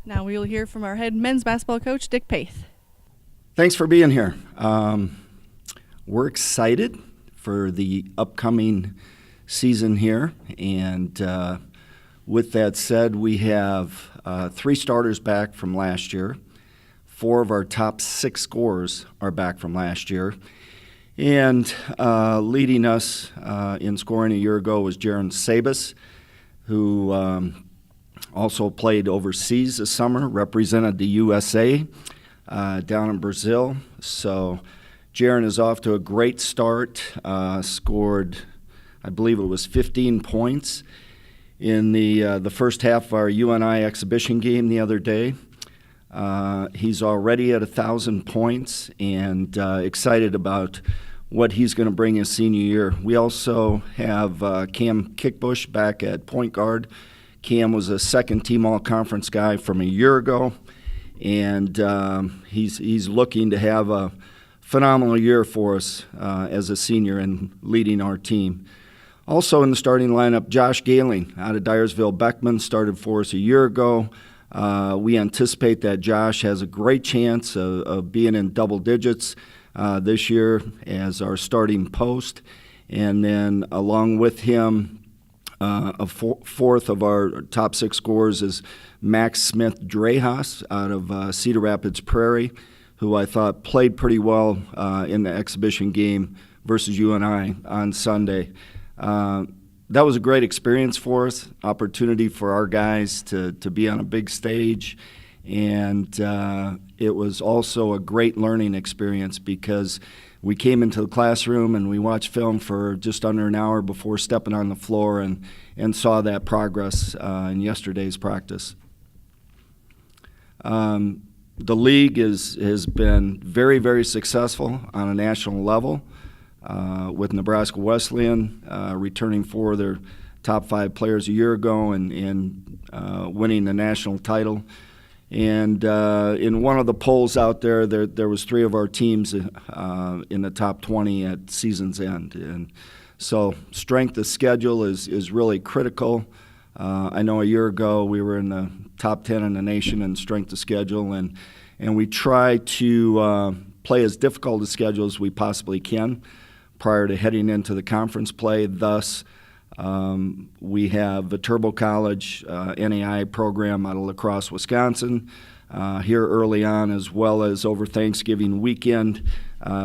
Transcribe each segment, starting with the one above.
Now we will hear from our head men's basketball coach, Dick Peth. Thanks for being here. We're excited for the upcoming season here, and with that said, we have 3 starters back from last year. 4 of our top 6 scorers are back from last year. And leading us in scoring a year ago was Jaron Sabas, who also played overseas this summer, represented the USA down in Brazil. So Jaron is off to a great start, scored, I believe it was 15 points in the first half of our UNI exhibition game the other day. He's already at 1,000 points and excited about what he's going to bring his senior year. We also have Cam Kickbush back at point guard. Cam was a second-team all-conference guy from a year ago, and he's looking to have a phenomenal year for us as a senior and leading our team. Also in the starting lineup, Josh Gailing out of Dyersville Beckman started for us a year ago. We anticipate that Josh has a great chance of being in double digits this year as our starting post. And then along with him, fourth of our top 6 scorers is Max Smith-Drehas out of Cedar Rapids Prairie, who I thought played pretty well in the exhibition game versus UNI on Sunday. That was a great experience for us, opportunity for our guys to be on a big stage, and it was also a great learning experience because we came into the classroom and we watched film for just under an hour before stepping on the floor and saw that progress in yesterday's practice. The league has been very, very successful on a national level. With Nebraska Wesleyan returning 4 of their top 5 players a year ago and winning the national title. And in one of the polls out there was 3 of our teams in the top 20 at season's end. And so strength of schedule is really critical. I know a year ago we were in the top 10 in the nation in strength of schedule, and we try to play as difficult a schedule as we possibly can prior to heading into the conference play. Thus, we have the Turbo College NAI program out of La Crosse, Wisconsin, here early on, as well as over Thanksgiving weekend.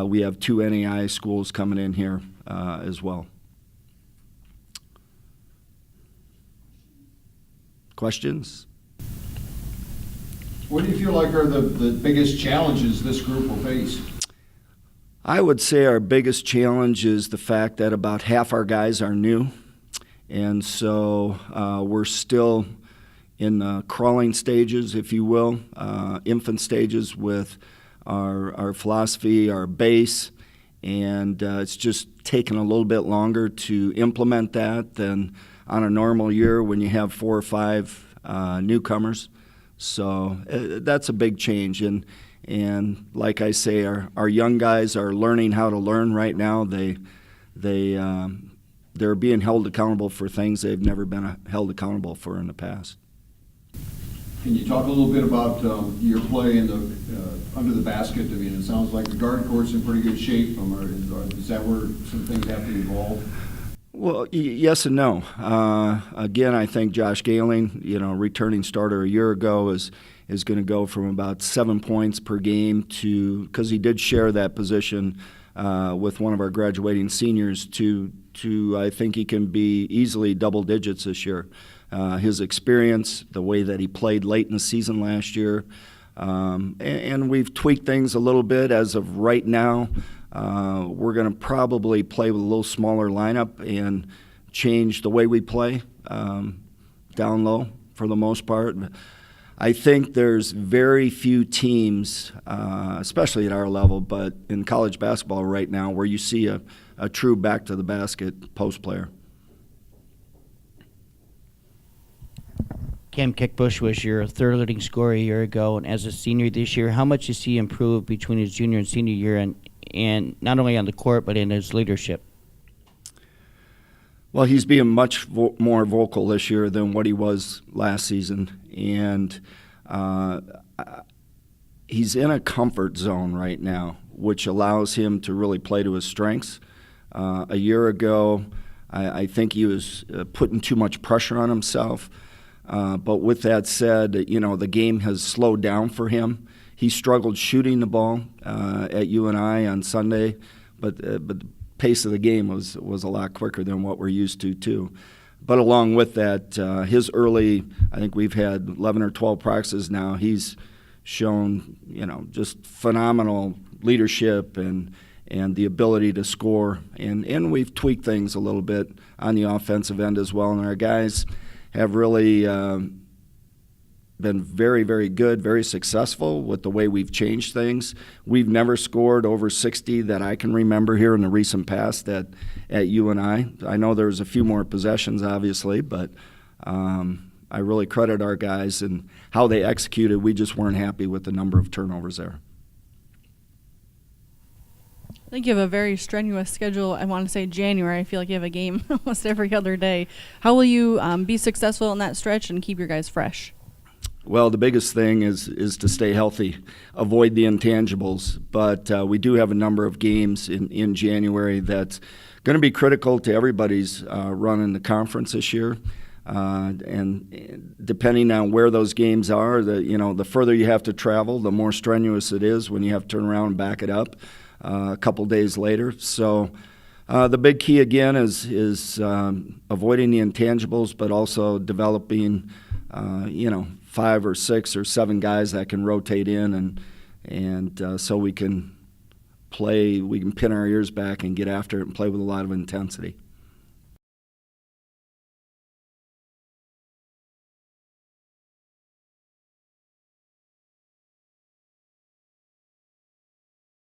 We have 2 NAI schools coming in here as well. Questions? What do you feel like are the biggest challenges this group will face? I would say our biggest challenge is the fact that about half our guys are new, and so we're still in the crawling stages, if you will, infant stages with our philosophy, our base, and it's just taken a little bit longer to implement that than on a normal year when you have 4 or 5 newcomers. So that's a big change. And like I say, our young guys are learning how to learn right now. They're being held accountable for things they've never been held accountable for in the past. Can you talk a little bit about your play in the under the basket? I mean, it sounds like the guard court's in pretty good shape. Is that where some things have to evolve? Well, yes and no. Again, I think Josh Gailing, returning starter a year ago, is going to go from about 7 points per game to, because he did share that position with one of our graduating seniors, to I think he can be easily double digits this year. His experience, the way that he played late in the season last year, and we've tweaked things a little bit as of right now. We're going to probably play with a little smaller lineup and change the way we play down low for the most part. I think there's very few teams, especially at our level, but in college basketball right now, where you see a true back-to-the-basket post player. Cam Kickbush was your 3rd leading scorer a year ago, and as a senior this year, how much has he improved between his junior and senior year, and not only on the court but in his leadership? Well, he's being much more vocal this year than what he was last season, and Uh, he's in a comfort zone right now, which allows him to really play to his strengths. A year ago, I think he was putting too much pressure on himself. But with that said, the game has slowed down for him. He struggled shooting the ball at UNI on Sunday, but the pace of the game was a lot quicker than what we're used to, too. But along with that, his early, I think we've had 11 or 12 practices now, he's shown, just phenomenal leadership and the ability to score. And we've tweaked things a little bit on the offensive end as well. And our guys have really been very, very good, very successful with the way we've changed things. We've never scored over 60 that I can remember here in the recent past at UNI. I know there's a few more possessions, obviously, but I really credit our guys and how they executed. We just weren't happy with the number of turnovers there. I think you have a very strenuous schedule. I want to say January. I feel like you have a game almost every other day. How will you be successful in that stretch and keep your guys fresh? Well, the biggest thing is to stay healthy, avoid the intangibles. But we do have a number of games in January that's going to be critical to everybody's run in the conference this year. And depending on where those games are, the further you have to travel, the more strenuous it is when you have to turn around and back it up a couple days later. So the big key again is avoiding the intangibles, but also developing 5 or 6 or 7 guys that can rotate in, and so we can pin our ears back and get after it and play with a lot of intensity.